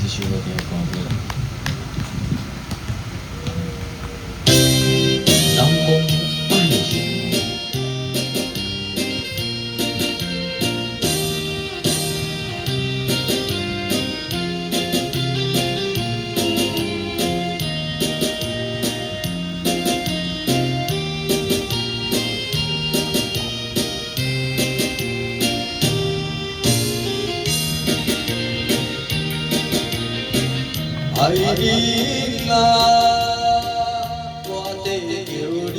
首歌听歌过来。南风爱情。爱人啊，我地叫你，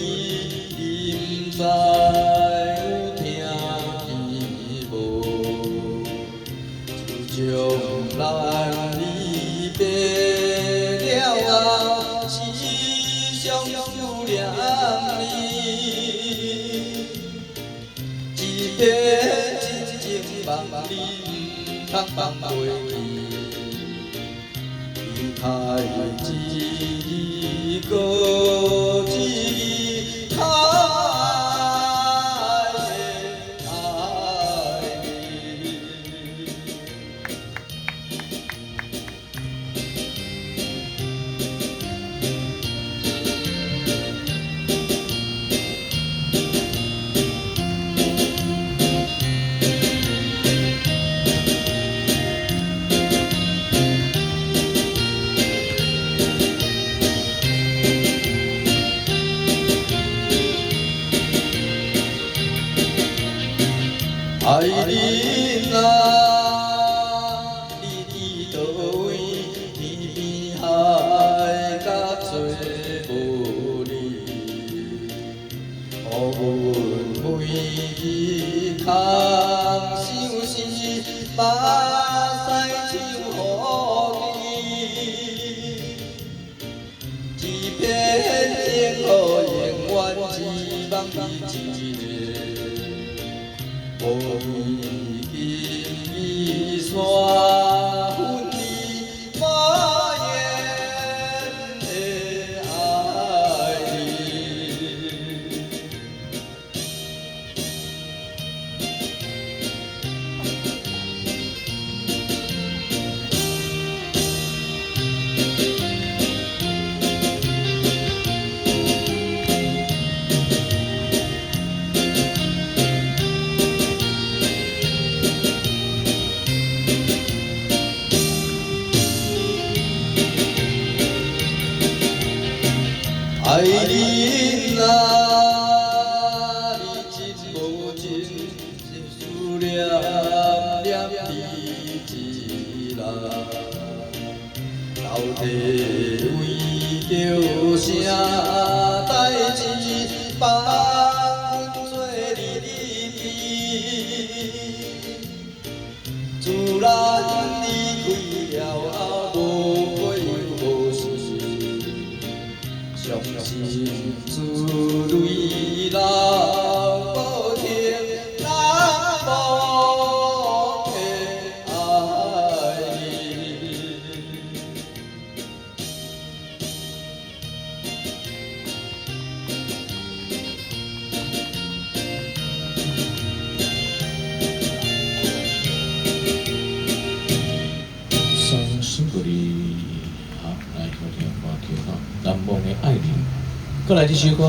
你不知有听无？自从咱离别了后，时常思念你，一片真情望你不通放袂记。太一个一太爱你。爱人啊，你伫倒位？天边海角做无你，予阮每日空想是目屎唱予你，一片情予永远只望你一个。无已经已散分离，我愿的爱你。爱人啊，你真无情，思念念你一人，到底为着啥代志放阮做离别？自咱离开了后，无过无事。伤心自泪流无停，咱无体爱你。伤心不离，好，来好听歌曲哈，难忘的爱人，过来这首歌。